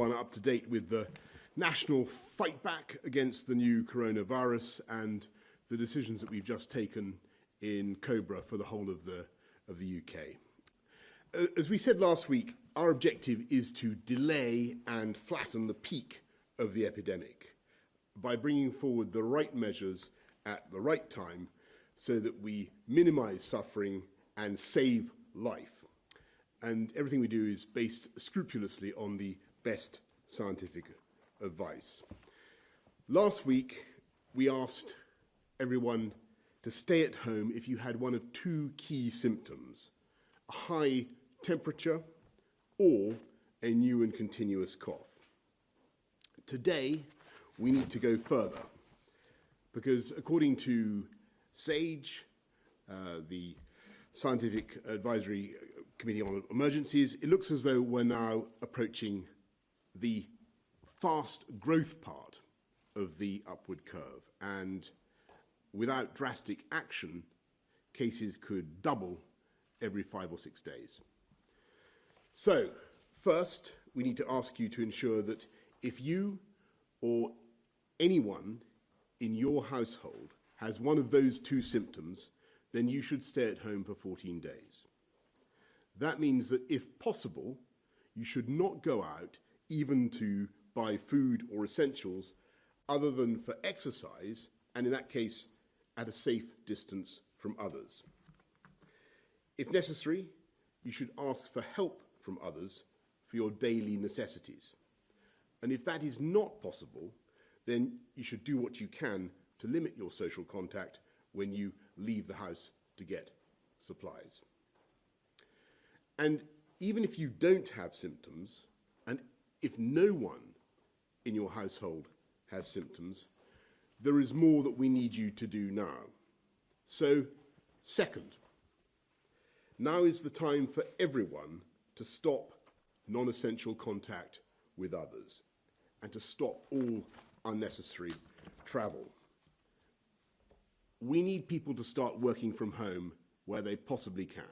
everyone up to date with the national fight back against the new coronavirus and the decisions that we've just taken in Cobra for the whole of the UK. As we said last week, our objective is to delay and flatten the peak of the epidemic by bringing forward the right measures at the right time so that we minimize suffering and save life. And everything we do is based scrupulously on the best scientific advice. Last week, we asked everyone to stay at home if you had one of two key symptoms: a high temperature or a new and continuous cough. Today, we need to go further because according to SAGE, the Scientific Advisory Committee on Emergencies, it looks as though we're now approaching the fast growth part of the upward curve, and without drastic action, cases could double every 5 or 6 days. So, first, we need to ask you to ensure that if you or anyone in your household has one of those two symptoms, then you should stay at home for 14 days. That means that if possible, you should not go out even to buy food or essentials other than for exercise, and in that case, at a safe distance from others. If necessary, you should ask for help from others for your daily necessities. And if that is not possible, then you should do what you can to limit your social contact when you leave the house to get supplies. And even if you don't have symptoms, and if no one in your household has symptoms, there is more that we need you to do now. So, second, now is the time for everyone to stop non-essential contact with others and to stop all unnecessary travel. We need people to start working from home where they possibly can,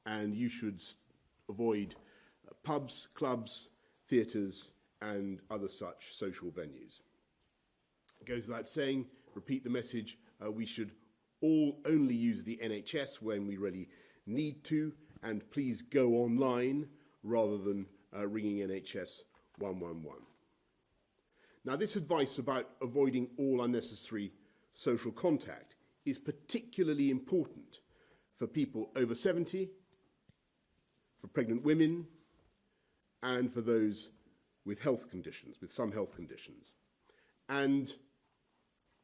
and you should avoid pubs, clubs, theatres, and other such social venues. It goes without saying, repeat the message, we should all only use the NHS when we really need to, and please go online rather than ringing NHS 111. Now, this advice about avoiding all unnecessary social contact is particularly important for people over 70, for pregnant women, and for those with health conditions, with some health conditions. And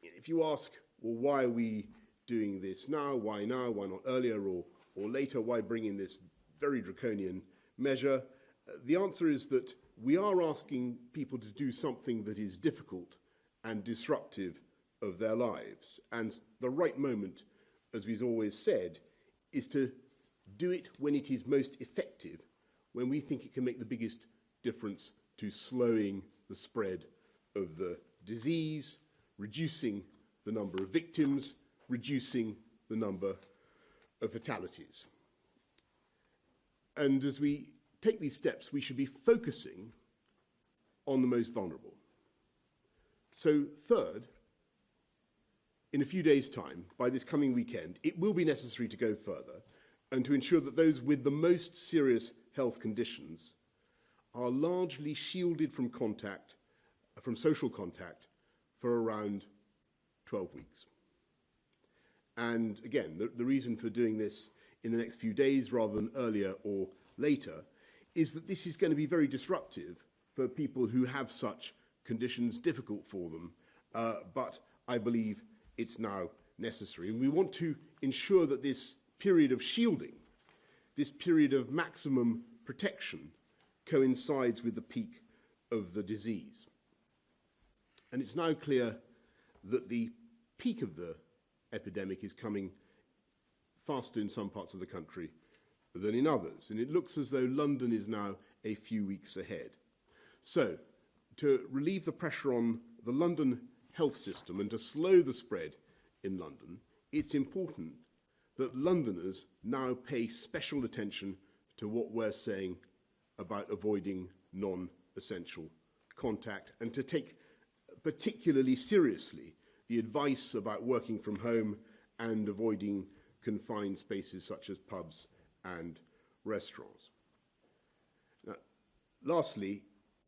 if you ask, well, why are we doing this now? Why not earlier or later? Why bring in this very draconian measure? The answer is that we are asking people to do something that is difficult and disruptive of their lives. And the right moment, as we've always said, is to do it when it is most effective, when we think it can make the biggest difference to slowing the spread of the disease, reducing the number of victims, reducing the number of fatalities. And as we take these steps, we should be focusing on the most vulnerable. So third, in a few days' time, by this coming weekend, it will be necessary to go further and to ensure that those with the most serious health conditions are largely shielded from contact, from social contact, for around 12 weeks. And again, the reason for doing this in the next few days rather than earlier or later is that this is going to be very disruptive for people who have such conditions, difficult for them, but I believe it's now necessary. And we want to ensure that this period of shielding, this period of maximum protection, coincides with the peak of the disease. And it's now clear that the peak of the epidemic is coming faster in some parts of the country than in others. And it looks as though London is now a few weeks ahead. So, to relieve the pressure on the London health system and to slow the spread in London, it's important that Londoners now pay special attention to what we're saying about avoiding non-essential contact, and to take particularly seriously the advice about working from home and avoiding confined spaces such as pubs and restaurants. Now, lastly,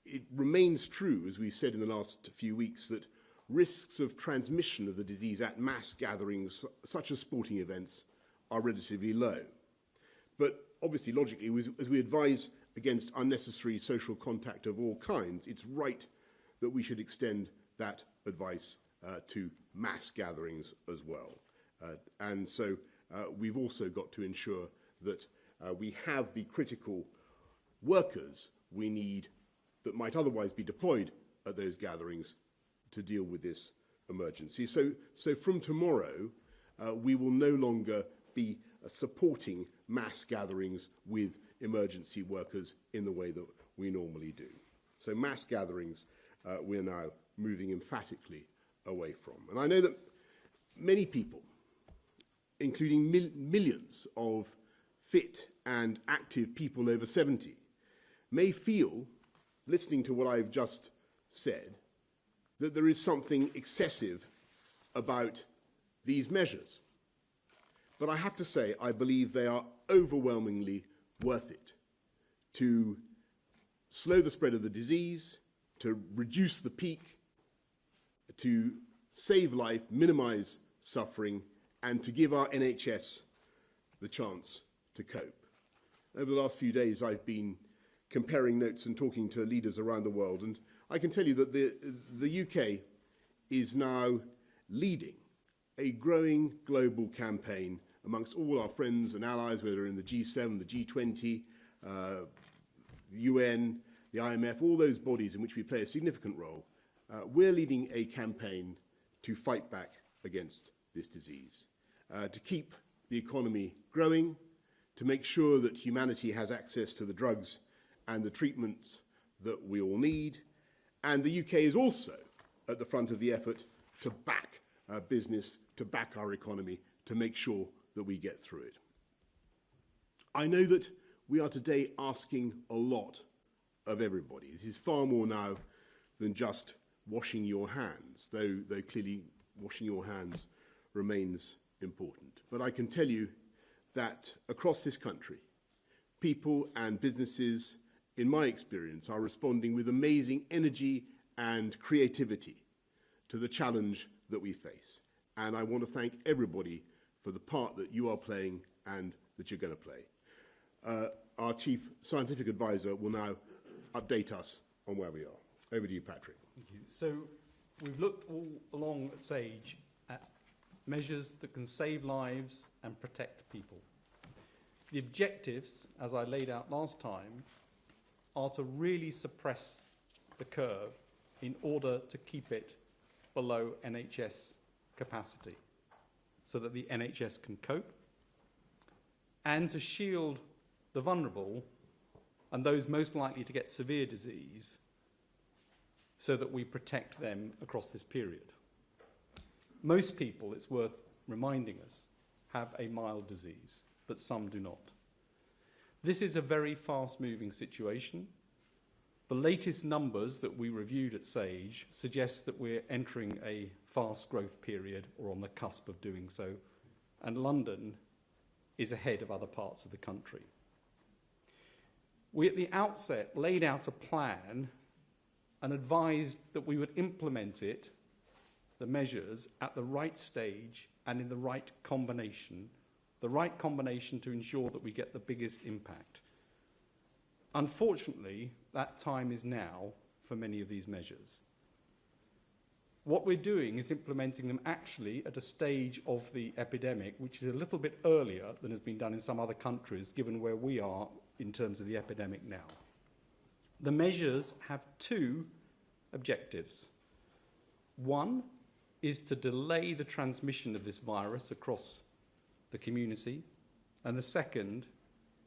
it remains true, as we've said in the last few weeks, that risks of transmission of the disease at mass gatherings, such as sporting events, are relatively low. But obviously, logically, as we advise against unnecessary social contact of all kinds, it's right that we should extend that advice to mass gatherings as well. And so we've also got to ensure that we have the critical workers we need that might otherwise be deployed at those gatherings to deal with this emergency. So from tomorrow, we will no longer be supporting mass gatherings with emergency workers in the way that we normally do. So mass gatherings we're now moving emphatically away from. And I know that many people, including millions of fit and active people over 70, may feel, listening to what I've just said, that there is something excessive about these measures. But I have to say, I believe they are overwhelmingly worth it to slow the spread of the disease, to reduce the peak, to save life, minimize suffering, and to give our NHS the chance to cope. Over the last few days, I've been comparing notes and talking to leaders around the world, and I can tell you that the UK is now leading a growing global campaign amongst all our friends and allies, whether in the G7, the G20, the UN, the IMF, all those bodies in which we play a significant role. We're leading a campaign to fight back against this disease, to keep the economy growing, to make sure that humanity has access to the drugs and the treatments that we all need. And the UK is also at the front of the effort to back our business, to back our economy, to make sure that we get through it. I know that we are today asking a lot of everybody. This is far more now than just washing your hands, though clearly washing your hands remains important. But I can tell you that across this country, people and businesses, in my experience, are responding with amazing energy and creativity to the challenge that we face. And I want to thank everybody for the part that you are playing and that you're going to play. Our Chief Scientific Advisor will now update us on where we are. Over to you, Patrick. Thank you. So we've looked all along at SAGE at measures that can save lives and protect people. The objectives, as I laid out last time, are to really suppress the curve in order to keep it below NHS capacity so that the NHS can cope, and to shield the vulnerable and those most likely to get severe disease so that we protect them across this period. Most people, it's worth reminding us, have a mild disease, but some do not. This is a very fast-moving situation. The latest numbers that we reviewed at SAGE suggest that we're entering a fast growth period or on the cusp of doing so, and London is ahead of other parts of the country. We at the outset laid out a plan and advised that we would implement it, the measures, at the right stage and in the right combination to ensure that we get the biggest impact. Unfortunately, that time is now for many of these measures. What we're doing is implementing them actually at a stage of the epidemic which is a little bit earlier than has been done in some other countries, given where we are in terms of the epidemic now. The measures have two objectives. One is to delay the transmission of this virus across the community, and the second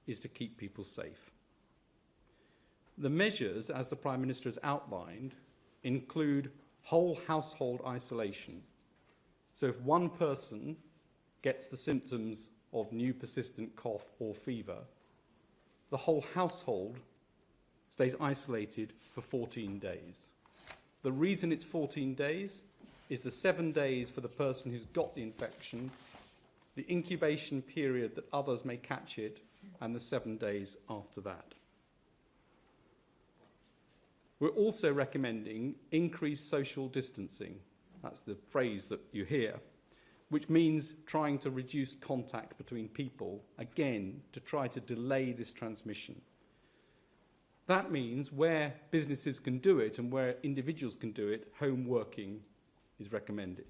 is to keep people safe. The measures, as the Prime Minister has outlined, include whole household isolation. So if one person gets the symptoms of new persistent cough or fever, the whole household stays isolated for 14 days. The reason it's 14 days is the 7 days for the person who's got the infection, the incubation period that others may catch it, and the 7 days after that. We're also recommending increased social distancing. That's the phrase that you hear, which means trying to reduce contact between people, again, to try to delay this transmission. That means where businesses can do it and where individuals can do it, home working is recommended.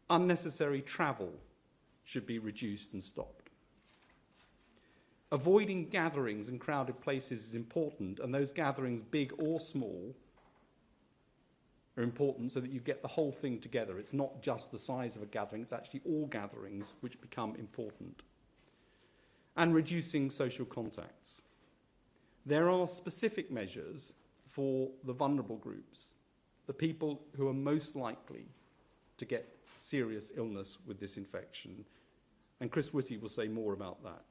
Unnecessary travel should be reduced and stopped. Avoiding gatherings in crowded places is important, and those gatherings, big or small, are important so that you get the whole thing together. It's not just the size of a gathering, it's actually all gatherings which become important. And reducing social contacts. There are specific measures for the vulnerable groups, the people who are most likely to get serious illness with this infection, and Chris Whitty will say more about that.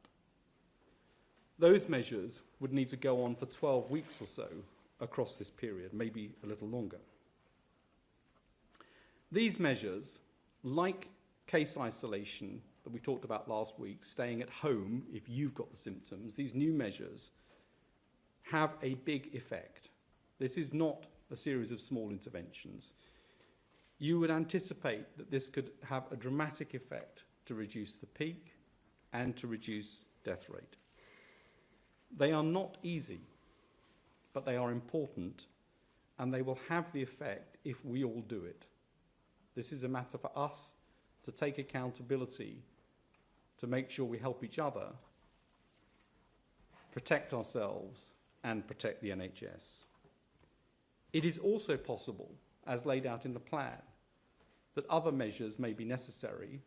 Those measures would need to go on for 12 weeks or so across this period, maybe a little longer. These measures, like case isolation that we talked about last week, staying at home if you've got the symptoms, these new measures have a big effect. This is not a series of small interventions. You would anticipate that this could have a dramatic effect to reduce the peak and to reduce death rate. They are not easy, but they are important, and they will have the effect if we all do it. This is a matter for us to take accountability, to make sure we help each other, protect ourselves, and protect the NHS. It is also possible, as laid out in the plan, that other measures may be necessary,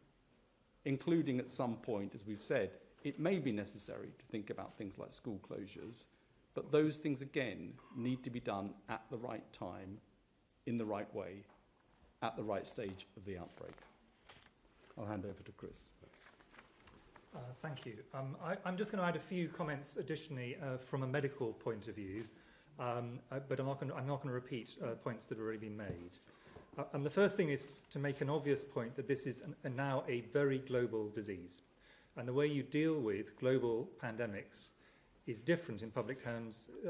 including at some point, as we've said, it may be necessary to think about things like school closures, but those things, again, need to be done at the right time, in the right way, at the right stage of the outbreak. I'll hand over to Chris. Thank you. I'm just going to add a few comments additionally from a medical point of view, but I'm not going to repeat points that have already been made. And the first thing is to make an obvious point that this is now a very global disease. And the way you deal with global pandemics is different in public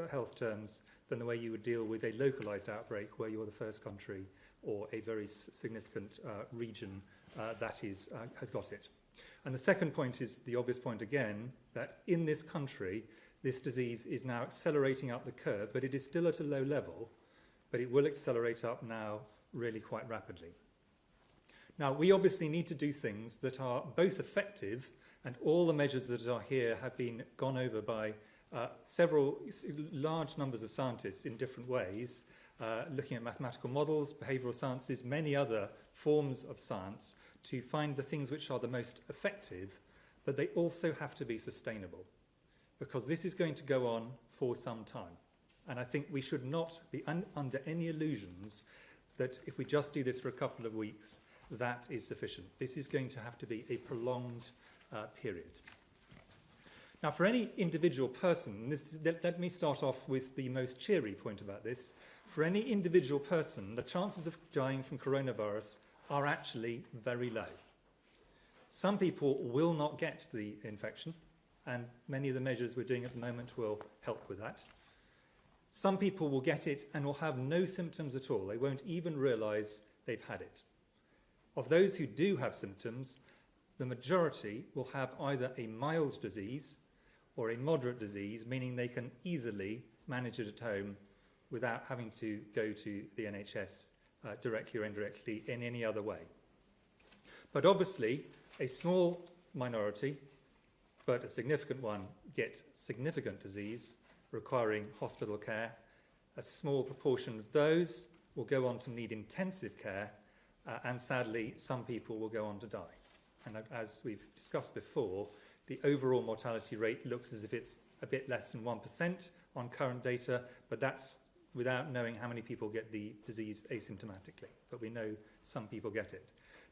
health terms than the way you would deal with a localized outbreak where you're the first country or a very significant region that has got it. And the second point is the obvious point again, that in this country, this disease is now accelerating up the curve, but it is still at a low level, but it will accelerate up now really quite rapidly. Now, we obviously need to do things that are both effective, and all the measures that are here have been gone over by several large numbers of scientists in different ways, looking at mathematical models, behavioural sciences, many other forms of science to find the things which are the most effective, but they also have to be sustainable, because this is going to go on for some time. And I think we should not be under any illusions that if we just do this for a couple of weeks, that is sufficient. This is going to have to be a prolonged period. Now, for any individual person, let me start off with the most cheery point about this. For any individual person, the chances of dying from coronavirus are actually very low. Some people will not get the infection, and many of the measures we're doing at the moment will help with that. Some people will get it and will have no symptoms at all. They won't even realise they've had it. Of those who do have symptoms, the majority will have either a mild disease or a moderate disease, meaning they can easily manage it at home without having to go to the NHS directly or indirectly in any other way. But obviously, a small minority, but a significant one, get significant disease requiring hospital care. A small proportion of those will go on to need intensive care, and sadly, some people will go on to die. And as we've discussed before, the overall mortality rate looks as if it's a bit less than 1% on current data, but that's without knowing how many people get the disease asymptomatically. But we know some people get it.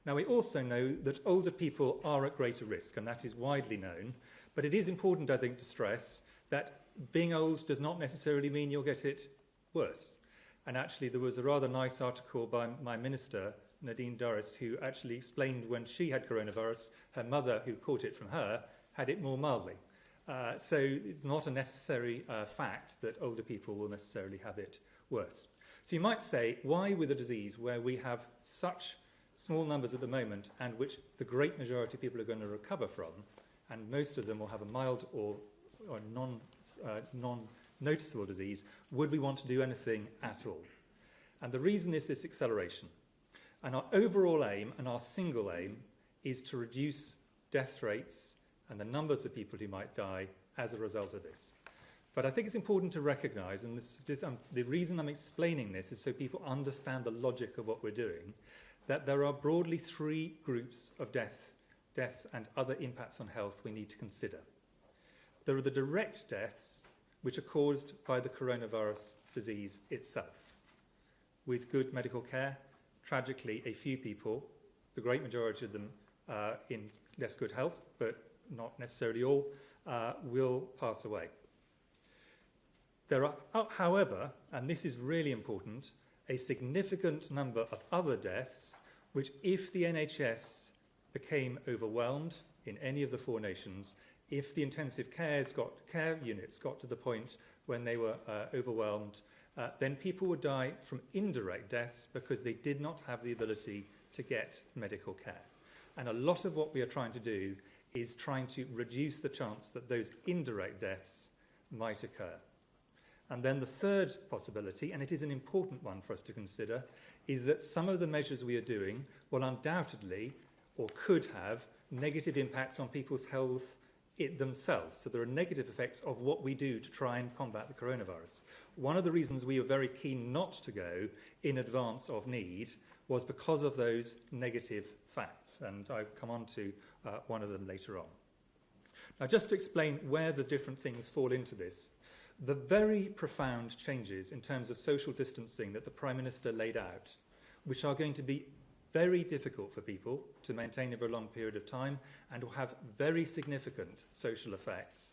Now, we also know that older people are at greater risk, and that is widely known. But it is important, I think, to stress that being old does not necessarily mean you'll get it worse. And actually, there was a rather nice article by my minister, Nadine Dorries, who actually explained when she had coronavirus, her mother, who caught it from her, had it more mildly. So it's not a necessary fact that older people will necessarily have it worse. So you might say, why with a disease where we have such small numbers at the moment and which the great majority of people are going to recover from, and most of them will have a mild or non-noticeable disease, would we want to do anything at all? And the reason is this acceleration. And our overall aim and our single aim is to reduce death rates and the numbers of people who might die as a result of this. But I think it's important to recognise, and the reason I'm explaining this is so people understand the logic of what we're doing, that there are broadly three groups of deaths and other impacts on health we need to consider. There are the direct deaths, which are caused by the coronavirus disease itself. With good medical care, tragically, a few people, the great majority of them in less good health, but not necessarily all, will pass away. There are, however, and this is really important, a significant number of other deaths which, if the NHS became overwhelmed in any of the four nations, if the intensive care units got to the point when they were overwhelmed, then people would die from indirect deaths because they did not have the ability to get medical care. And a lot of what we are trying to do is trying to reduce the chance that those indirect deaths might occur. And then the third possibility, and it is an important one for us to consider, is that some of the measures we are doing will undoubtedly or could have negative impacts on people's health themselves. So there are negative effects of what we do to try and combat the coronavirus. One of the reasons we are very keen not to go in advance of need was because of those negative facts, and I'll come on to one of them later on. Now, just to explain where the different things fall into this, the very profound changes in terms of social distancing that the Prime Minister laid out, which are going to be very difficult for people to maintain over a long period of time and will have very significant social effects,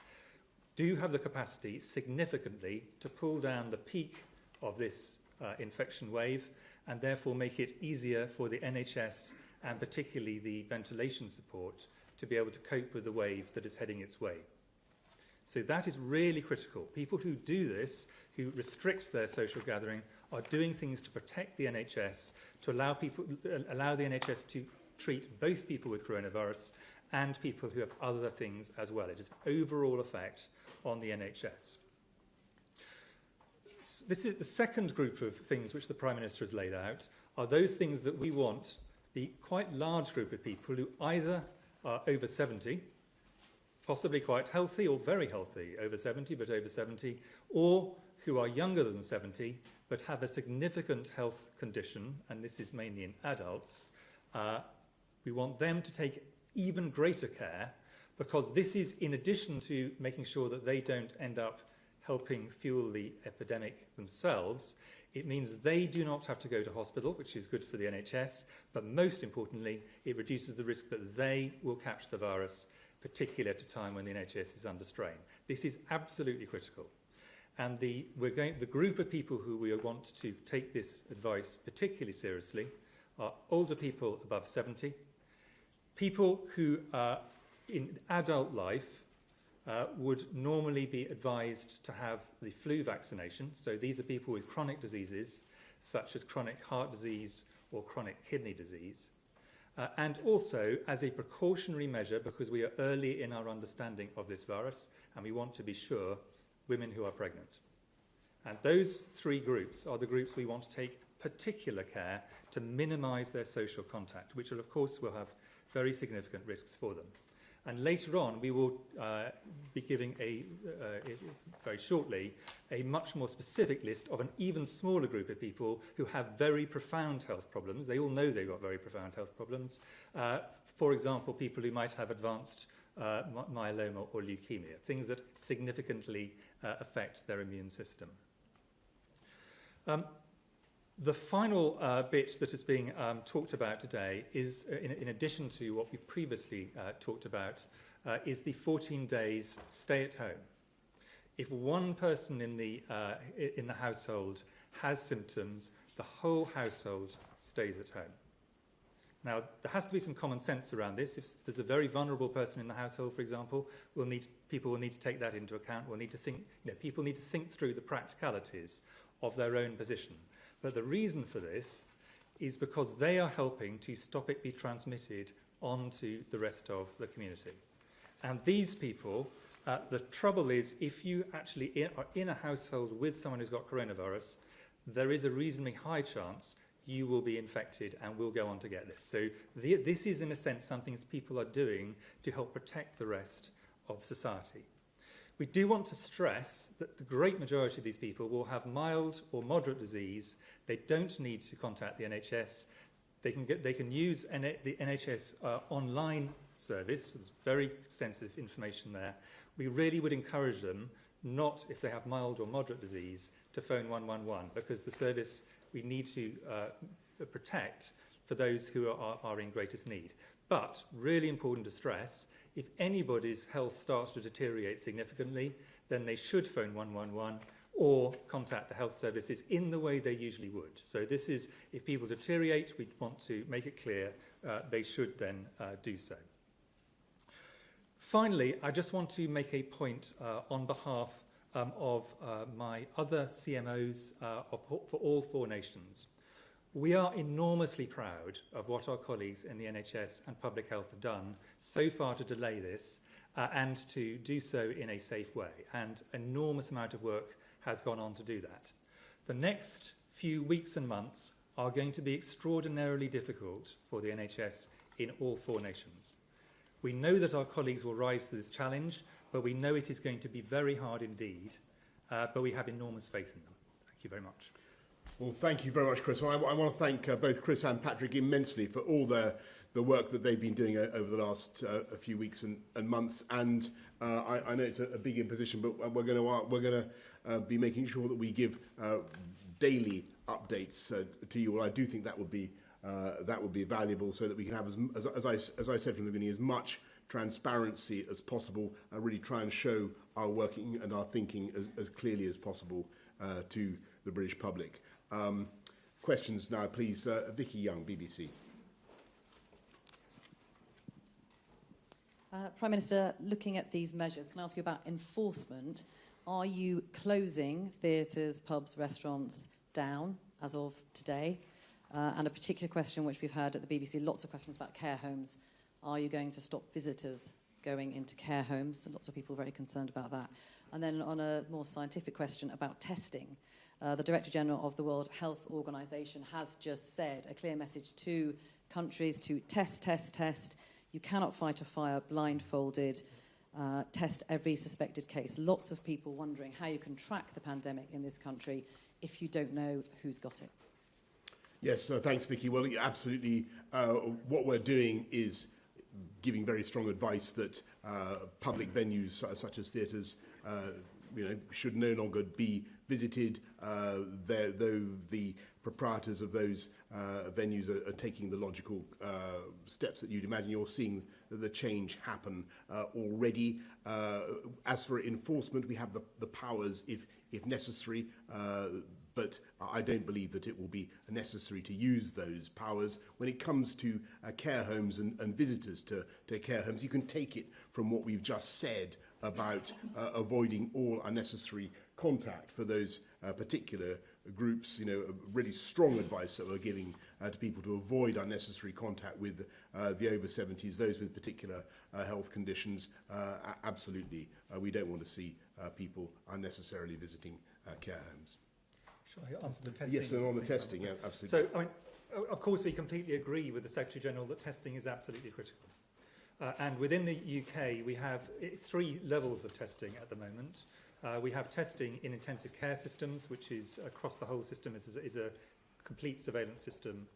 do have the capacity significantly to pull down the peak of this infection wave and therefore make it easier for the NHS and particularly the ventilation support to be able to cope with the wave that is heading its way. So that is really critical. People who do this, who restrict their social gathering, are doing things to protect the NHS, to allow the NHS to treat both people with coronavirus and people who have other things as well. It is an overall effect on the NHS. This is the second group of things which the Prime Minister has laid out, are those things that we want the quite large group of people who either are over 70, possibly quite healthy or very healthy, over 70, but over 70, or who are younger than 70, but have a significant health condition, and this is mainly in adults. We want them to take even greater care, because this is in addition to making sure that they don't end up helping fuel the epidemic themselves. It means they do not have to go to hospital, which is good for the NHS, but most importantly, it reduces the risk that they will catch the virus, particularly at a time when the NHS is under strain. This is absolutely critical. And the group of people who we want to take this advice particularly seriously are older people above 70, people who in adult life would normally be advised to have the flu vaccination. So these are people with chronic diseases, such as chronic heart disease or chronic kidney disease. And also as a precautionary measure, because we are early in our understanding of this virus, and we want to be sure, women who are pregnant. And those three groups are the groups we want to take particular care to minimise their social contact, which of course will have very significant risks for them. And later on, we will be giving very shortly, a much more specific list of an even smaller group of people who have very profound health problems. They all know they've got very profound health problems. For example, people who might have advanced myeloma or leukemia, things that significantly affect their immune system. The final bit that is being talked about today is, in addition to what we've previously talked about, is the 14 days stay at home. If one person in the household has symptoms, the whole household stays at home. Now, there has to be some common sense around this. If there's a very vulnerable person in the household, for example, people will need to take that into account. We'll need to think, people need to think through the practicalities of their own position. But the reason for this is because they are helping to stop it be transmitted onto the rest of the community. And these people, the trouble is, if you actually are in a household with someone who's got coronavirus, there is a reasonably high chance you will be infected and will go on to get this. So this is, in a sense, something people are doing to help protect the rest of society. We do want to stress that the great majority of these people will have mild or moderate disease. They don't need to contact the NHS. They can use the NHS online service. There's very extensive information there. We really would encourage them not, if they have mild or moderate disease, to phone 111, because the service we need to protect for those who are in greatest need. But, really important to stress, if anybody's health starts to deteriorate significantly, then they should phone 111 or contact the health services in the way they usually would. So this is, if people deteriorate, we want to make it clear they should then do so. Finally, I just want to make a point on behalf of my other CMOs for all 4 nations. We are enormously proud of what our colleagues in the NHS and public health have done so far to delay this and to do so in a safe way. And an enormous amount of work has gone on to do that. The next few weeks and months are going to be extraordinarily difficult for the NHS in all 4 nations. We know that our colleagues will rise to this challenge, but we know it is going to be very hard indeed, but we have enormous faith in them. Thank you very much. Well, thank you very much, Chris. Well, I want to thank both Chris and Patrick immensely for all the work that they've been doing over the last few weeks and months. And I know it's a big imposition, but we're going to be making sure that we give daily updates to you. Well, I do think that would be valuable, so that we can have, as I said from the beginning, as much transparency as possible, and really try and show our working and our thinking as clearly as possible to the British public. Questions now, please. Vicky Young, BBC. Prime Minister, looking at these measures, can I ask you about enforcement? Are you closing theatres, pubs, restaurants down as of today? And a particular question which we've had at the BBC, lots of questions about care homes. Are you going to stop visitors going into care homes? And lots of people are very concerned about that. And then on a more scientific question about testing, the Director General of the World Health Organization has just said a clear message to countries to test, test, test. You cannot fight a fire blindfolded. Test every suspected case. Lots of people wondering how you can track the pandemic in this country if you don't know who's got it. Yes, thanks, Vicky. Well, absolutely. What we're doing is giving very strong advice that public venues such as theatres, should no longer be visited. Though the proprietors of those venues are taking the logical steps that you'd imagine. You're seeing the change happen already. As for enforcement, we have the powers if necessary. But I don't believe that it will be necessary to use those powers. When it comes to care homes and visitors to care homes, you can take it from what we've just said about avoiding all unnecessary contact for those particular groups. Really strong advice that we're giving to people to avoid unnecessary contact with the over 70s, those with particular health conditions. Absolutely, we don't want to see people unnecessarily visiting care homes. Shall I answer the testing? Yes, and on the testing, yeah, absolutely. So, of course, we completely agree with the Secretary-General that testing is absolutely critical. And within the UK, we have 3 levels of testing at the moment. We have testing in intensive care systems, which is across the whole system, is a complete surveillance system.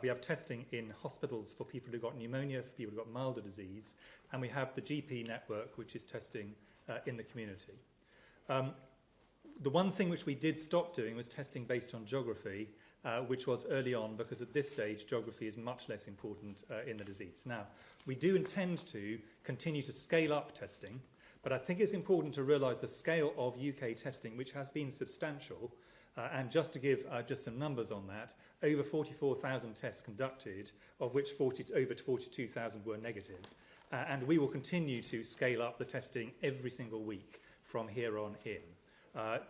We have testing in hospitals for people who've got pneumonia, for people who've got milder disease. And we have the GP network, which is testing in the community. The one thing which we did stop doing was testing based on geography, which was early on, because at this stage, geography is much less important in the disease. Now, we do intend to continue to scale up testing, But I think it's important to realise the scale of UK testing, which has been substantial. And just to give just some numbers on that, over 44,000 tests conducted, of which over 42,000 were negative. And we will continue to scale up the testing every single week from here on in,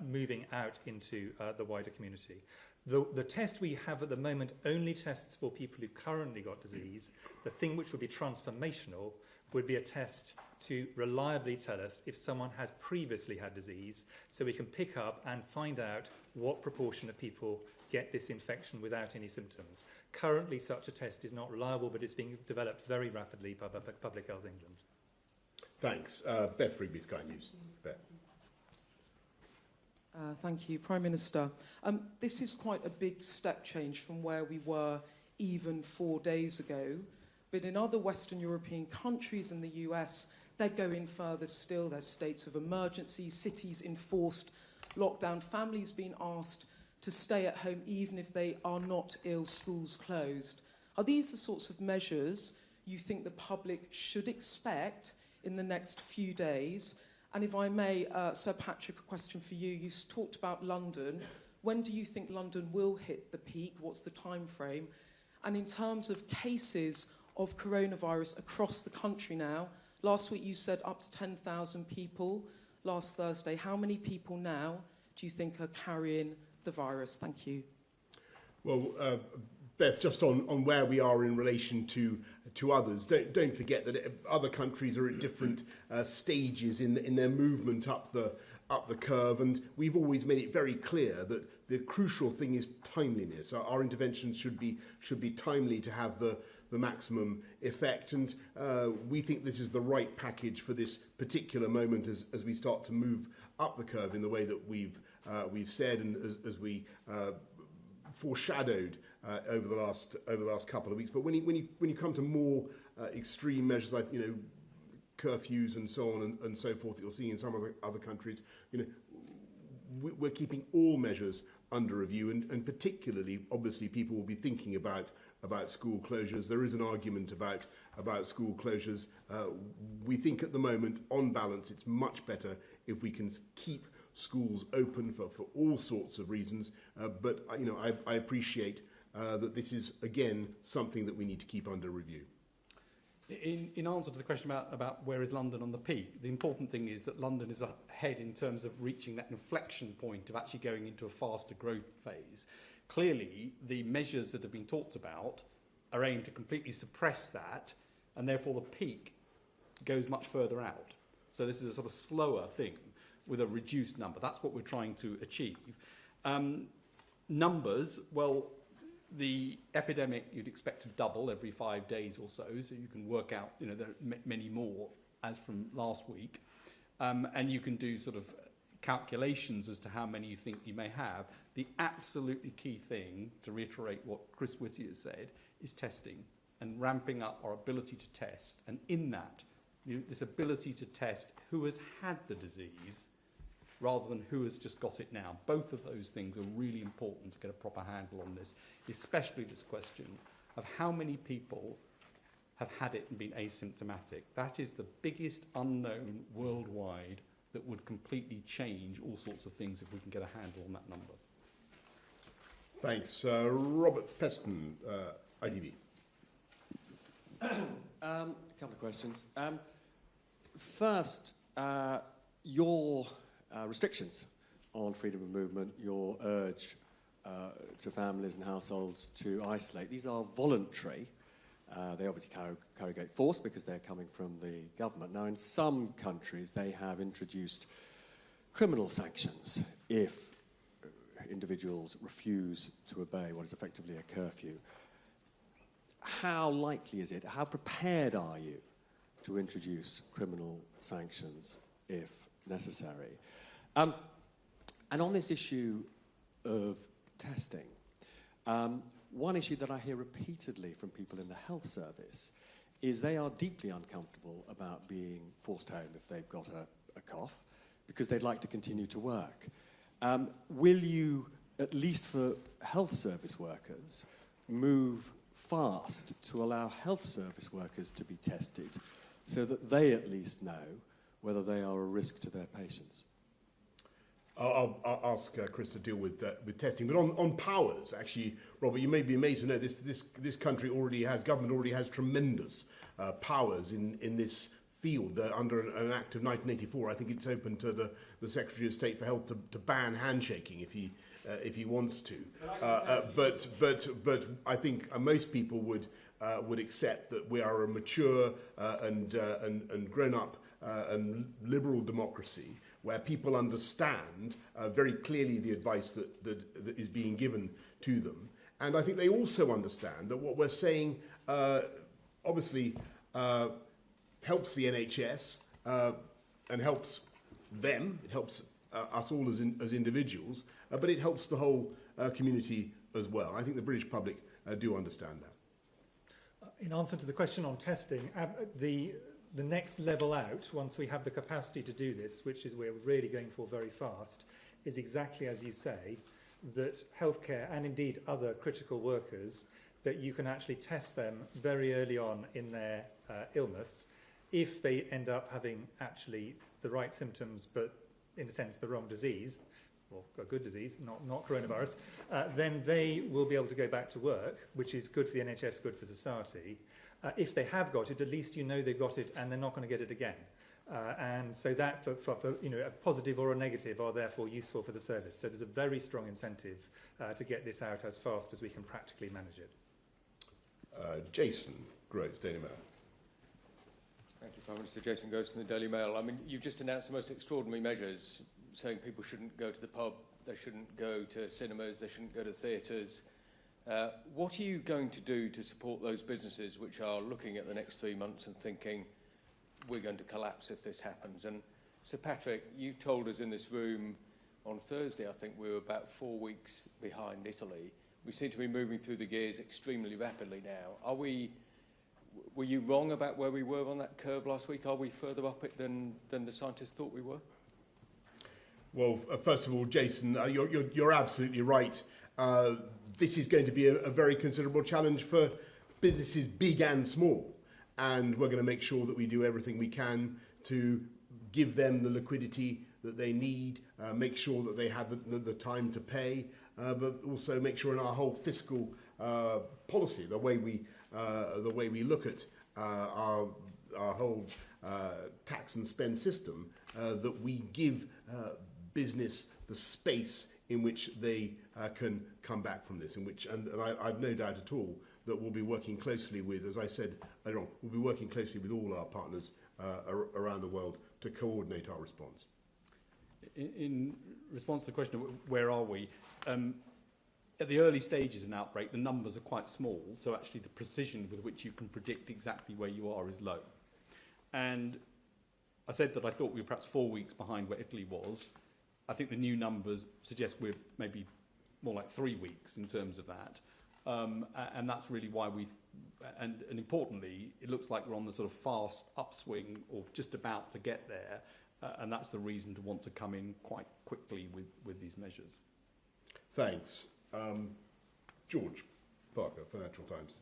moving out into the wider community. The test we have at the moment only tests for people who've currently got disease. The thing which would be transformational would be a test to reliably tell us if someone has previously had disease, so we can pick up and find out what proportion of people get this infection without any symptoms. Currently, such a test is not reliable, but it's being developed very rapidly by Public Health England. Thanks. Beth Rigby, Sky News. Beth. Thank you, Prime Minister. This is quite a big step change from where we were even 4 days ago. But in other Western European countries and the US, they're going further still. There's states of emergency, cities enforced lockdown, families being asked to stay at home even if they are not ill, schools closed. Are these the sorts of measures you think the public should expect in the next few days? And if I may, Sir Patrick, a question for you. You talked about London. When do you think London will hit the peak? What's the time frame? And in terms of cases of coronavirus across the country now, last week you said up to 10,000 people. Last Thursday, how many people now do you think are carrying the virus? Thank you. Well, Beth, just on where we are in relation to others, don't forget that other countries are at different stages in their movement up the curve, and we've always made it very clear that the crucial thing is timeliness. Our interventions should be timely to have the maximum effect, and we think this is the right package for this particular moment as we start to move up the curve in the way that we've said, and as we foreshadowed over the last couple of weeks. But when you come to more extreme measures like curfews and so on and so forth that you'll see in some other countries, we're keeping all measures under review, and particularly, obviously, people will be thinking about school closures. There is an argument about school closures. We think at the moment, on balance, it's much better if we can keep schools open for all sorts of reasons. But I appreciate that this is, again, something that we need to keep under review. In answer to the question about where is London on the peak, the important thing is that London is ahead in terms of reaching that inflection point of actually going into a faster growth phase. Clearly, the measures that have been talked about are aimed to completely suppress that, and therefore the peak goes much further out. So this is a sort of slower thing with a reduced number. That's what we're trying to achieve. Numbers, well, the epidemic you'd expect to double every 5 days or so you can work out, there are many more as from last week. And you can do sort of calculations as to how many you think you may have. The absolutely key thing, to reiterate what Chris Whittier said, is testing and ramping up our ability to test. And in that, this ability to test who has had the disease rather than who has just got it now. Both of those things are really important to get a proper handle on this, especially this question of how many people have had it and been asymptomatic. That is the biggest unknown worldwide that would completely change all sorts of things if we can get a handle on that number. Thanks. Robert Peston, ITV. A couple of questions. First, your restrictions on freedom of movement, your urge to families and households to isolate, these are voluntary. They obviously carry great force because they're coming from the government. Now, in some countries, they have introduced criminal sanctions if individuals refuse to obey what is effectively a curfew. How likely is it, how prepared are you to introduce criminal sanctions if necessary? And on this issue of testing, one issue that I hear repeatedly from people in the health service is they are deeply uncomfortable about being forced home if they've got a cough because they'd like to continue to work. Will you, at least for health service workers, move fast to allow health service workers to be tested so that they at least know whether they are a risk to their patients? I'll ask Chris to deal with testing. But on powers, actually, Robert, you may be amazed to know this country government already has tremendous powers in this field. Under an Act of 1984, I think it's open to the Secretary of State for Health to ban handshaking if he wants to. But I think most people would accept that we are a mature and grown up and liberal democracy where people understand very clearly the advice that is being given to them. And I think they also understand that what we're saying obviously helps the NHS and helps them, it helps us all as individuals, but it helps the whole community as well. I think the British public do understand that. In answer to the question on testing, the next level out, once we have the capacity to do this, which is we're really going for very fast, is exactly as you say, that healthcare and indeed other critical workers, that you can actually test them very early on in their illness. If they end up having actually the right symptoms, but in a sense the wrong disease, or a good disease, not coronavirus, then they will be able to go back to work, which is good for the NHS, good for society. If they have got it, at least you know they've got it and they're not going to get it again. And so that, for a positive or a negative, are therefore useful for the service. So there's a very strong incentive to get this out as fast as we can practically manage it. Jason Groves, Daily Mail. Thank you, Prime Minister. Jason Groves from the Daily Mail. I mean, you've just announced the most extraordinary measures, saying people shouldn't go to the pub, they shouldn't go to cinemas, they shouldn't go to theatres. What are you going to do to support those businesses which are looking at the next 3 months and thinking, we're going to collapse if this happens? And Sir Patrick, you told us in this room on Thursday, I think we were about 4 weeks behind Italy. We seem to be moving through the gears extremely rapidly now. Were you wrong about where we were on that curve last week? Are we further up it than the scientists thought we were? Well, first of all, Jason, you're absolutely right. This is going to be a very considerable challenge for businesses big and small. And we're going to make sure that we do everything we can to give them the liquidity that they need, make sure that they have the time to pay, but also make sure in our whole fiscal policy, the way we look at our whole tax and spend system, that we give business the space in which they can come back from this, and I've no doubt at all that we'll be working closely with, as I said earlier on, we'll be working closely with all our partners around the world to coordinate our response. In response to the question of where are we, at the early stages of an outbreak, the numbers are quite small, so actually the precision with which you can predict exactly where you are is low. And I said that I thought we were perhaps 4 weeks behind where Italy was. I think the new numbers suggest we're maybe more like 3 weeks in terms of that. And that's really why and importantly, it looks like we're on the sort of fast upswing or just about to get there. And that's the reason to want to come in quite quickly with these measures. Thanks. George Parker, Financial Times.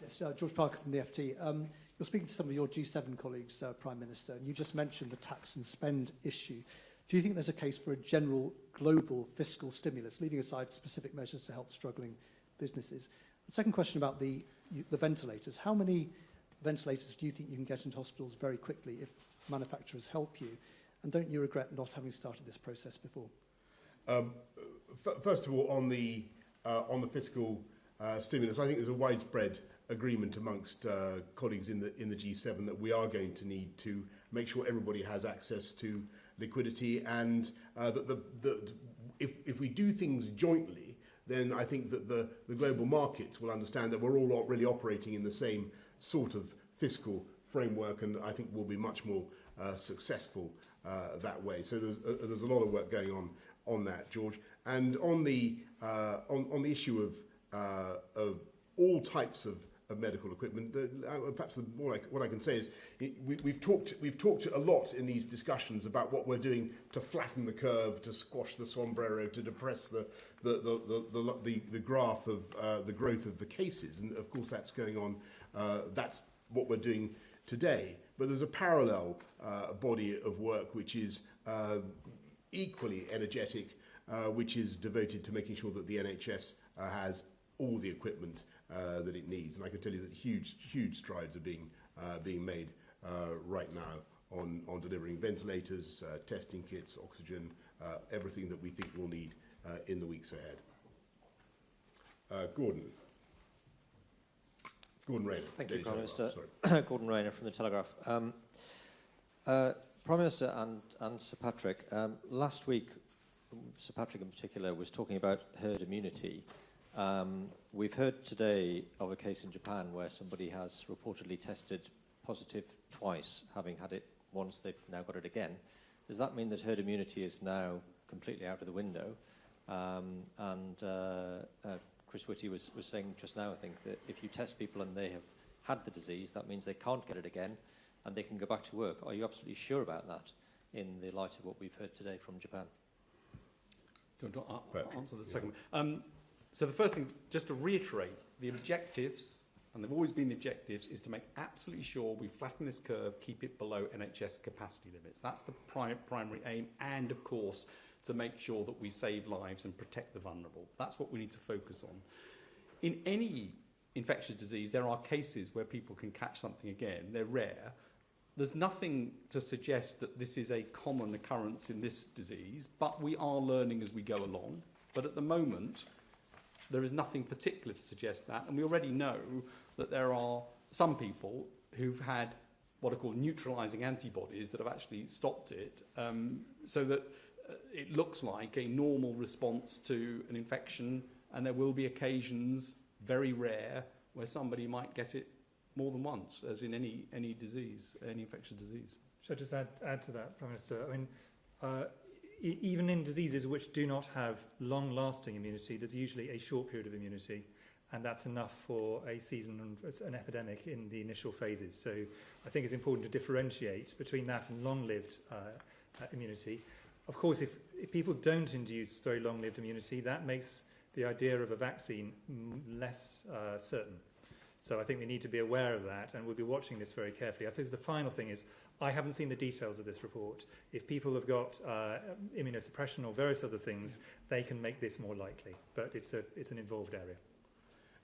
Yes, George Parker from the FT. You're speaking to some of your G7 colleagues, Prime Minister, and you just mentioned the tax and spend issue. Do you think there's a case for a general global fiscal stimulus, leaving aside specific measures to help struggling businesses? The second question about the ventilators. How many ventilators do you think you can get into hospitals very quickly if manufacturers help you? And don't you regret not having started this process before? First of all, on the fiscal stimulus, I think there's a widespread agreement amongst colleagues in the G7 that we are going to need to make sure everybody has access to liquidity, and that if we do things jointly, then I think that the global markets will understand that we're all really operating in the same sort of fiscal framework, and I think we'll be much more successful that way. So there's a lot of work going on that, George. And on the issue of all types of medical equipment, perhaps what I can say is we've talked a lot in these discussions about what we're doing to flatten the curve, to squash the sombrero, to depress the graph of the growth of the cases, and of course that's going on. That's what we're doing today. But there's a parallel body of work which is equally energetic, which is devoted to making sure that the NHS has all the equipment that it needs. And I can tell you that huge strides are being made right now on delivering ventilators, testing kits, oxygen, everything that we think we'll need in the weeks ahead. Gordon Rayner. Thank you, Prime Minister. Sorry. Gordon Rayner from the Telegraph. Prime Minister and Sir Patrick, last week, Sir Patrick in particular was talking about herd immunity. We've heard today of a case in Japan where somebody has reportedly tested positive twice, having had it once, they've now got it again. Does that mean that herd immunity is now completely out of the window? Chris Whitty was saying just now, I think, that if you test people and they have had the disease, that means they can't get it again and they can go back to work. Are you absolutely sure about that in the light of what we've heard today from Japan? Do you want to answer the second one? So the first thing, just to reiterate, the objectives, and they've always been the objectives, is to make absolutely sure we flatten this curve, keep it below NHS capacity limits. That's the primary aim, and of course, to make sure that we save lives and protect the vulnerable. That's what we need to focus on. In any infectious disease, there are cases where people can catch something again. They're rare. There's nothing to suggest that this is a common occurrence in this disease, but we are learning as we go along. But at the moment, there is nothing particular to suggest that, and we already know that there are some people who've had what are called neutralising antibodies that have actually stopped it, so that it looks like a normal response to an infection, and there will be occasions, very rare, where somebody might get it more than once, as in any disease, any infectious disease. Should I just add to that, Prime Minister? I mean, even in diseases which do not have long-lasting immunity, there's usually a short period of immunity, and that's enough for a season and an epidemic in the initial phases. So I think it's important to differentiate between that and long-lived immunity. Of course, if people don't induce very long-lived immunity, that makes the idea of a vaccine less certain. So I think we need to be aware of that, and we'll be watching this very carefully. I think the final thing is, I haven't seen the details of this report. If people have got immunosuppression or various other things, they can make this more likely. But it's an involved area.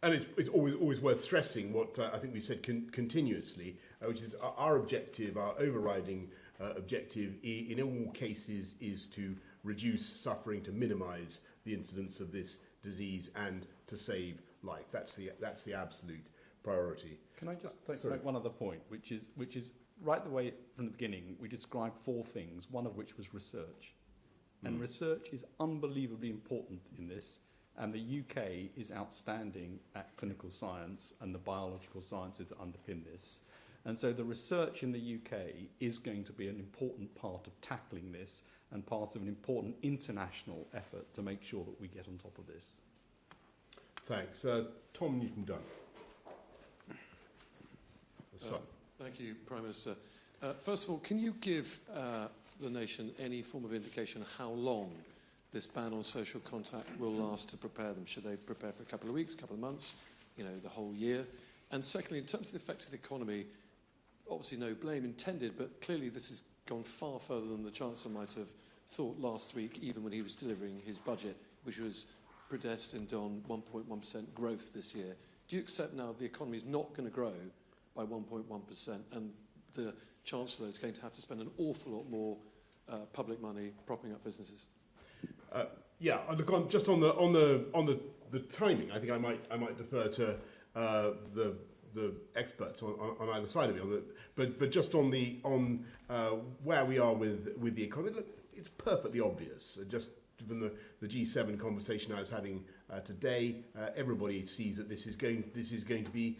And it's always worth stressing what I think we've said continuously, which is our objective, our overriding objective in all cases is to reduce suffering, to minimise the incidence of this disease, and to save life. That's the absolute priority. Can I just make one other point, which is right the way from the beginning, we described 4 things, one of which was research. And research is unbelievably important in this, and the UK is outstanding at clinical science and the biological sciences that underpin this. And so the research in the UK is going to be an important part of tackling this and part of an important international effort to make sure that we get on top of this. Thanks. Tom Newton-Dunn. Thank you, Prime Minister. First of all, can you give the nation any form of indication of how long this ban on social contact will last to prepare them? Should they prepare for a couple of weeks, a couple of months, the whole year? And secondly, in terms of the effect of the economy, obviously no blame intended, but clearly this has gone far further than the Chancellor might have thought last week, even when he was delivering his budget, which was predestined on 1.1% growth this year. Do you accept now the economy is not going to grow by 1.1%, and the Chancellor is going to have to spend an awful lot more public money propping up businesses? Yeah, look, just on the timing, I think I might defer to the experts on either side of it. But just on where we are with the economy, look, it's perfectly obvious. Just given the G7 conversation I was having today, everybody sees that this is going to be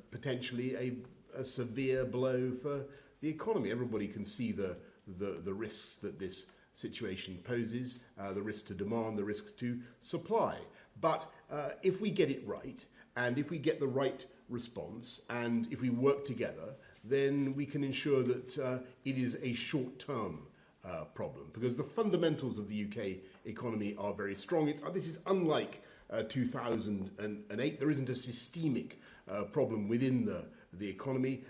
potentially a severe blow for the economy. Everybody can see the risks that this situation poses, the risk to demand, the risks to supply. But if we get it right, and if we get the right response, and if we work together, then we can ensure that it is a short-term problem, because the fundamentals of the UK economy are very strong. This is unlike 2008. There isn't a systemic problem within the economy.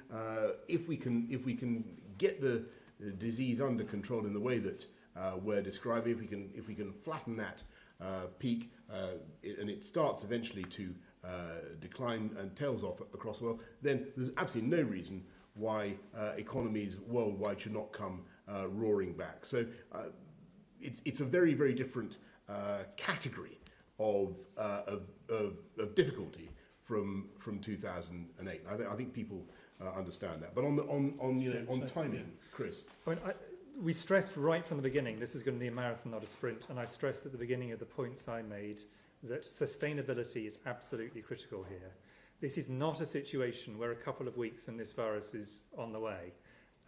If we can get the disease under control in the way that we're describing, if we can flatten that peak and it starts eventually to decline and tails off across the world, then there's absolutely no reason why economies worldwide should not come roaring back. So it's a very, very different category of difficulty from 2008. I think people understand that. But on timing, Chris. I mean, we stressed right from the beginning this is going to be a marathon, not a sprint, and I stressed at the beginning of the points I made that sustainability is absolutely critical here. This is not a situation where a couple of weeks and this virus is on the way.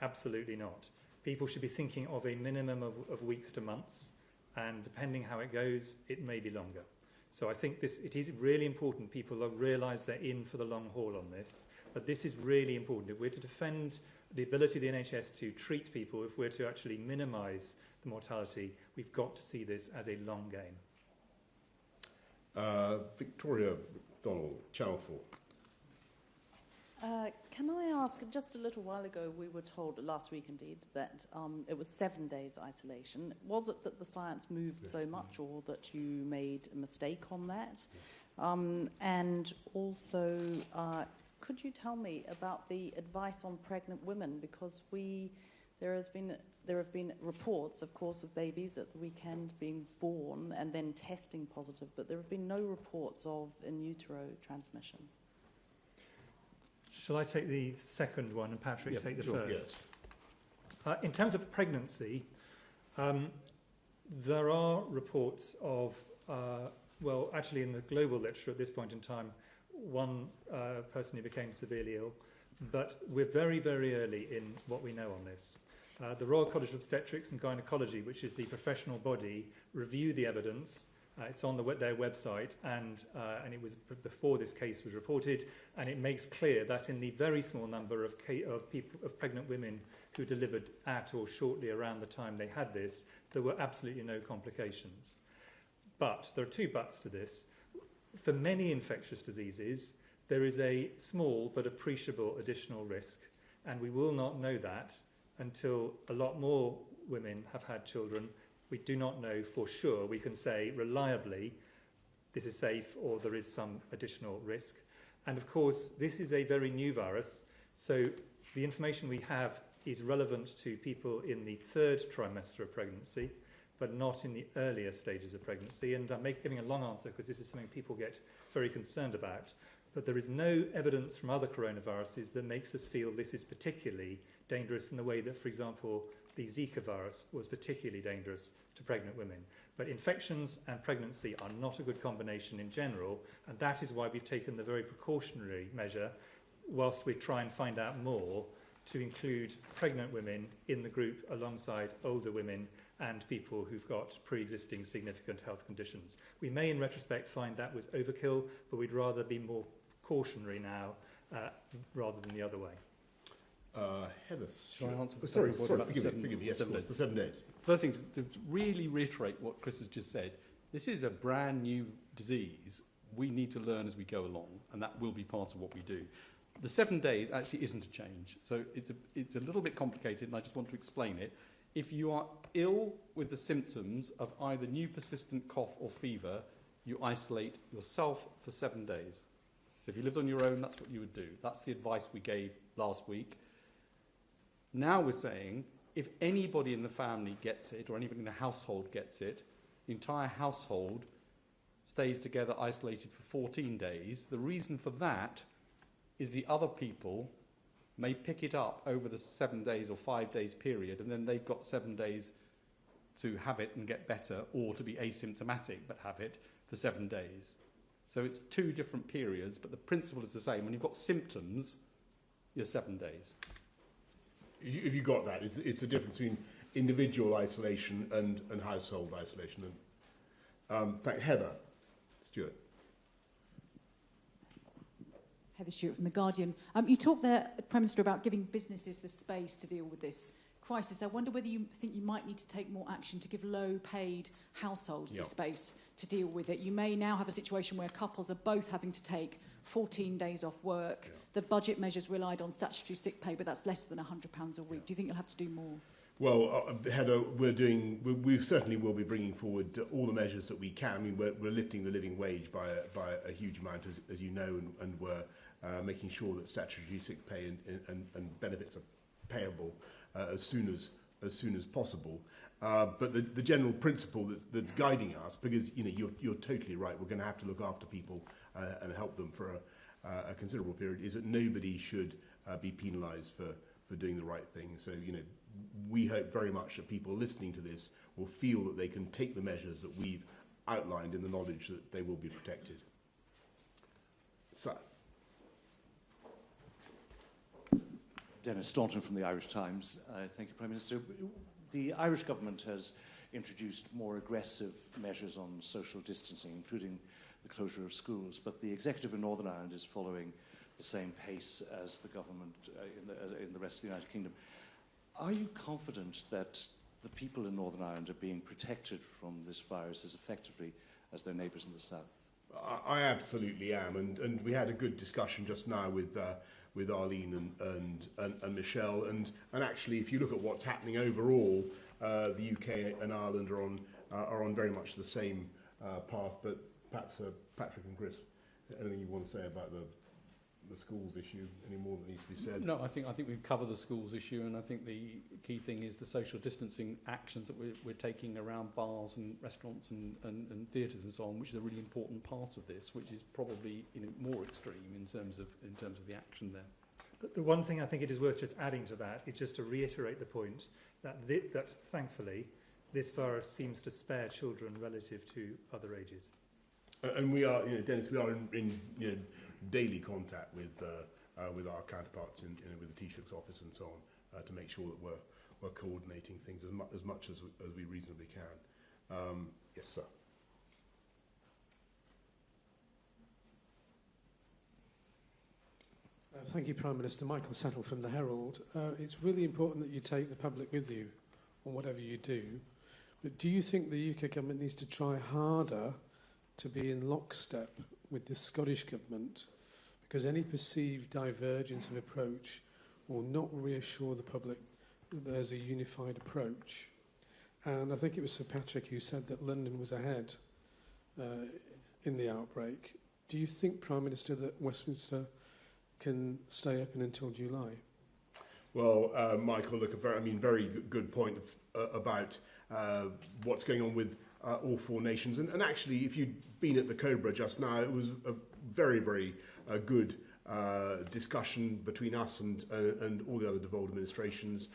Absolutely not. People should be thinking of a minimum of weeks to months, and depending how it goes, it may be longer. So I think it is really important people realise they're in for the long haul on this, but this is really important. If we're to defend the ability of the NHS to treat people, if we're to actually minimise the mortality, we've got to see this as a long game. Victoria McDonald, Channel 4. Can I ask, just a little while ago we were told, last week indeed, that it was 7 days isolation. Was it that the science moved so much or that you made a mistake on that? And also, could you tell me about the advice on pregnant women? Because there have been reports, of course, of babies at the weekend being born and then testing positive, but there have been no reports of in utero transmission. Shall I take the second one and Patrick take the first? Yes. In terms of pregnancy, there are reports of, well, actually in the global literature at this point in time, one person who became severely ill, but we're very, very early in what we know on this. The Royal College of Obstetrics and Gynecology, which is the professional body, review the evidence. It's on their website, and it was before this case was reported, and it makes clear that in the very small number of pregnant women who delivered at or shortly around the time they had this, there were absolutely no complications. But there are two buts to this. For many infectious diseases, there is a small but appreciable additional risk, and we will not know that until a lot more women have had children. We do not know for sure. We can say reliably this is safe or there is some additional risk. And of course, this is a very new virus, so the information we have is relevant to people in the third trimester of pregnancy, but not in the earlier stages of pregnancy. And I'm giving a long answer because this is something people get very concerned about. But there is no evidence from other coronaviruses that makes us feel this is particularly dangerous in the way that, for example, the Zika virus was particularly dangerous to pregnant women. But infections and pregnancy are not a good combination in general, and that is why we've taken the very precautionary measure, whilst we try and find out more, to include pregnant women in the group alongside older women and people who've got pre-existing significant health conditions. We may, in retrospect, find that was overkill, but we'd rather be more cautionary now rather than the other way. Heather, Shall I answer the sorry, second point about forgive me. Yes, of course, the 7 days. First thing, to really reiterate what Chris has just said, this is a brand new disease. We need to learn as we go along, and that will be part of what we do. The 7 days actually isn't a change, so it's a little bit complicated, and I just want to explain it. If you are ill with the symptoms of either new persistent cough or fever, you isolate yourself for 7 days. So if you lived on your own, that's what you would do. That's the advice we gave last week. Now we're saying, if anybody in the family gets it, or anybody in the household gets it, the entire household stays together isolated for 14 days. The reason for that is the other people may pick it up over the 7 days or 5 days period, and then they've got 7 days to have it and get better, or to be asymptomatic but have it for 7 days. So it's 2 different periods, but the principle is the same. When you've got symptoms, you're 7 days. If you got that, it's a difference between individual isolation and household isolation. And, in fact, Heather Stewart. Heather Stewart from The Guardian. You talked there, Prime Minister, about giving businesses the space to deal with this crisis, I wonder whether you think you might need to take more action to give low-paid households the space to deal with it. You may now have a situation where couples are both having to take 14 days off work. The budget measures relied on statutory sick pay, but that's less than £100 a week. Do you think you'll have to do more? Well, Heather, we certainly will be bringing forward all the measures that we can. I mean, we're lifting the living wage by a huge amount, as you know, and we're making sure that statutory sick pay and benefits are payable as soon as possible. But the general principle that's guiding us, because you're totally right, we're going to have to look after people and help them for a considerable period, is that nobody should be penalised for doing the right thing. So we hope very much that people listening to this will feel that they can take the measures that we've outlined in the knowledge that they will be protected. So. Dennis Staunton from the Irish Times. Thank you, Prime Minister. The Irish government has introduced more aggressive measures on social distancing, including the closure of schools, but the executive in Northern Ireland is following the same pace as the government in the rest of the United Kingdom. Are you confident that the people in Northern Ireland are being protected from this virus as effectively as their neighbours in the south? I absolutely am, and we had a good discussion just now with Arlene and Michelle, and actually, if you look at what's happening overall, the UK and Ireland are on very much the same path. But perhaps Patrick and Chris, anything you want to say about the schools issue? Any more that needs to be said? No, I think we've covered the schools issue, and I think the key thing is the social distancing actions that we're taking around bars and restaurants and theatres and so on, which is a really important part of this, which is probably more extreme in terms of the action there. The one thing I think it is worth just adding to that is just to reiterate the point that that thankfully this virus seems to spare children relative to other ages. And we are, Dennis, we are in daily contact with our counterparts with the Taoiseach's office and so on to make sure that we're coordinating things as much as we reasonably can. Yes, sir. Thank you, Prime Minister. Michael Settle from the Herald. It's really important that you take the public with you on whatever you do. But do you think the UK government needs to try harder to be in lockstep with the Scottish government, because any perceived divergence of approach will not reassure the public that there's a unified approach? And I think it was Sir Patrick who said that London was ahead in the outbreak. Do you think, Prime Minister, that Westminster can stay open until July? Well, Michael, look, very good point about what's going on with all four nations. And actually, if you'd been at the Cobra just now, it was a very, very good discussion between us and all the other devolved administrations.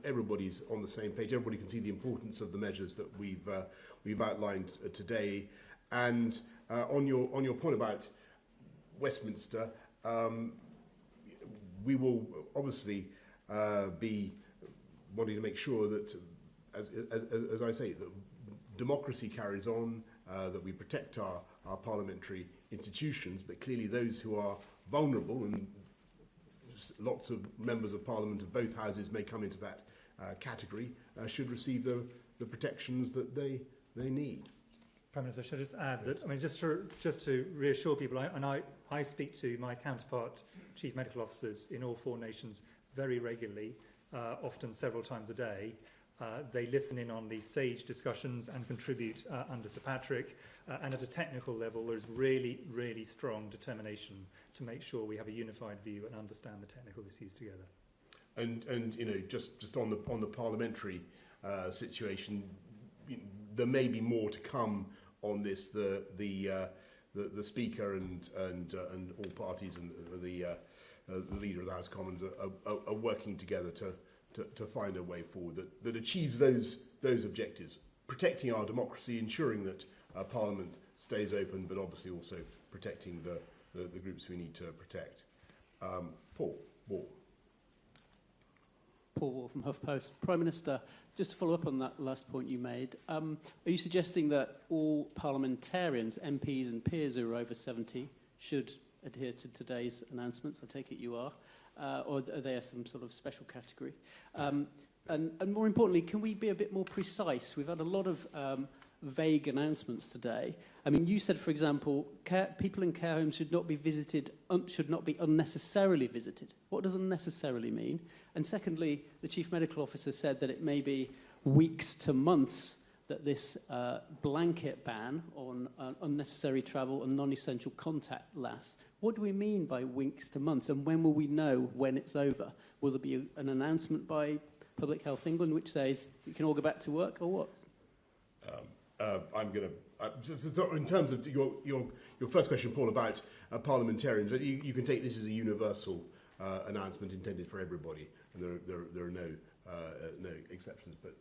Everybody's on the same page. Everybody can see the importance of the measures that we've outlined today. And on your point about Westminster, we will obviously be wanting to make sure that, as I say, that democracy carries on, that we protect our parliamentary institutions, but clearly those who are vulnerable, and lots of members of Parliament of both houses may come into that category, should receive the protections that they need. Prime Minister, should I just add that, just to reassure people, I speak to my counterpart chief medical officers in all four nations very regularly, often several times a day. They listen in on these SAGE discussions and contribute under Sir Patrick. And at a technical level, there's really, really strong determination to make sure we have a unified view and understand the technical issues together. And just on the parliamentary situation, there may be more to come on this. The Speaker and all parties and the Leader of the House of Commons are working together to find a way forward that achieves those objectives, protecting our democracy, ensuring that Parliament stays open, but obviously also protecting the groups we need to protect. Paul Wall. Paul Wall from HuffPost. Prime Minister, just to follow up on that last point you made, are you suggesting that all parliamentarians, MPs and peers who are over 70 should adhere to today's announcements? I take it you are. Or are they some sort of special category? And more importantly, can we be a bit more precise? We've had a lot of vague announcements today. I mean, you said, for example, people in care homes should not be visited, should not be unnecessarily visited. What does unnecessarily mean? And secondly, the Chief Medical Officer said that it may be weeks to months that this blanket ban on unnecessary travel and non-essential contact lasts. What do we mean by weeks to months, and when will we know when it's over? Will there be an announcement by Public Health England which says you can all go back to work, or what? I'm going to, so in terms of your first question, Paul, about parliamentarians, you can take this as a universal announcement intended for everybody, and there are no exceptions. But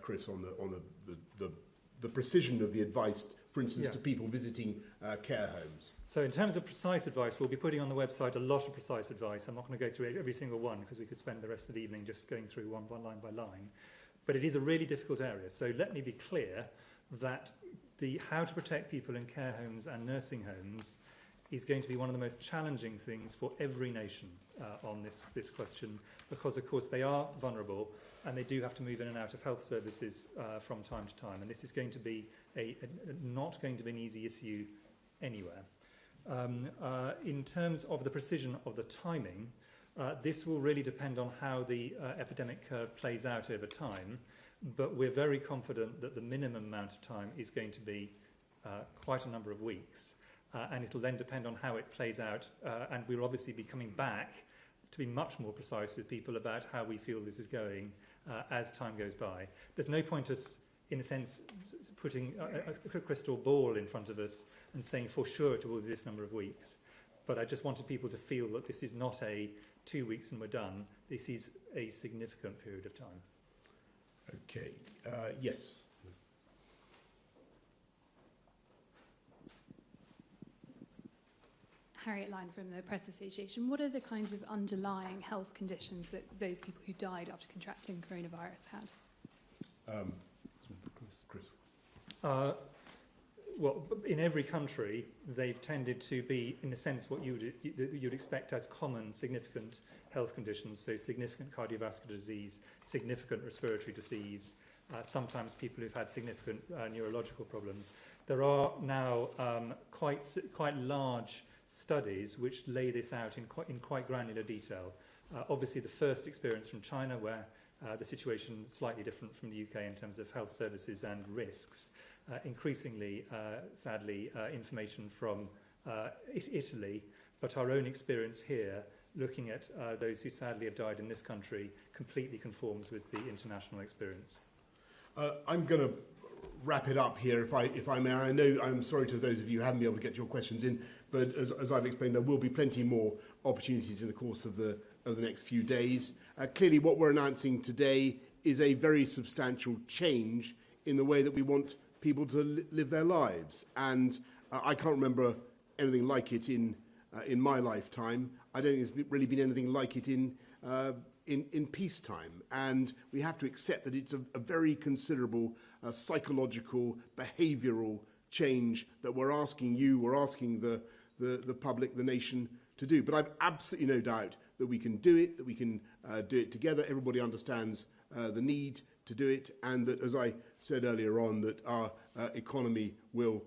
Chris, on the precision of the advice, for instance, to people visiting care homes. So in terms of precise advice, we'll be putting on the website a lot of precise advice. I'm not going to go through every single one because we could spend the rest of the evening just going through one line by line. But it is a really difficult area. So let me be clear that the how to protect people in care homes and nursing homes is going to be one of the most challenging things for every nation on this question, because of course they are vulnerable and they do have to move in and out of health services from time to time, and this is going to be not going to be an easy issue anywhere. In terms of the precision of the timing, this will really depend on how the epidemic curve plays out over time, but we're very confident that the minimum amount of time is going to be quite a number of weeks, and it'll then depend on how it plays out, and we'll obviously be coming back to be much more precise with people about how we feel this is going as time goes by. There's no point us, in a sense, putting a crystal ball in front of us and saying for sure it will be this number of weeks, but I just wanted people to feel that this is not a 2 weeks and we're done. This is a significant period of time. Okay. Yes. Harriet Line from the Press Association. What are the kinds of underlying health conditions that those people who died after contracting coronavirus had? Chris. Well, in every country, they've tended to be, in a sense, what you'd expect as common significant health conditions, so significant cardiovascular disease, significant respiratory disease, sometimes people who've had significant neurological problems. There are now quite large studies which lay this out in quite granular detail. Obviously, the first experience from China, where the situation is slightly different from the UK in terms of health services and risks. Increasingly, sadly, information from Italy, but our own experience here, looking at those who sadly have died in this country, completely conforms with the international experience. I'm going to wrap it up here, if I may. I know I'm sorry to those of you who haven't been able to get your questions in, but as I've explained, there will be plenty more opportunities in the course of the next few days. Clearly, what we're announcing today is a very substantial change in the way that we want people to live their lives, and I can't remember anything like it in my lifetime. I don't think there's really been anything like it in peacetime, and we have to accept that it's a very considerable psychological, behavioural change that we're asking the public, the nation, to do. But I've absolutely no doubt that we can do it, that we can do it together. Everybody understands the need to do it, and that, as I said earlier on, that our economy will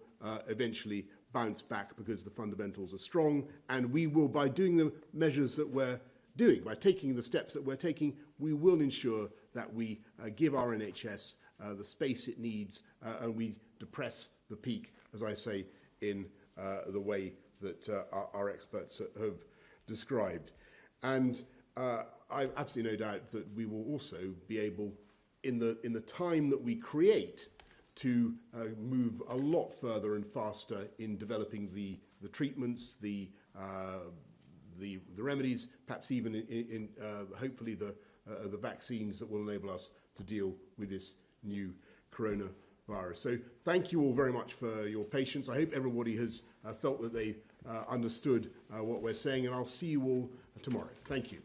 eventually bounce back because the fundamentals are strong, and we will, by doing the measures that we're doing, by taking the steps that we're taking, we will ensure that we give our NHS the space it needs, and we depress the peak, as I say, in the way that our experts have described. And I've absolutely no doubt that we will also be able, in the time that we create, to move a lot further and faster in developing the treatments, the remedies, perhaps even in hopefully the vaccines that will enable us to deal with this new coronavirus. So thank you all very much for your patience. I hope everybody has felt that they understood what we're saying, and I'll see you all tomorrow. Thank you.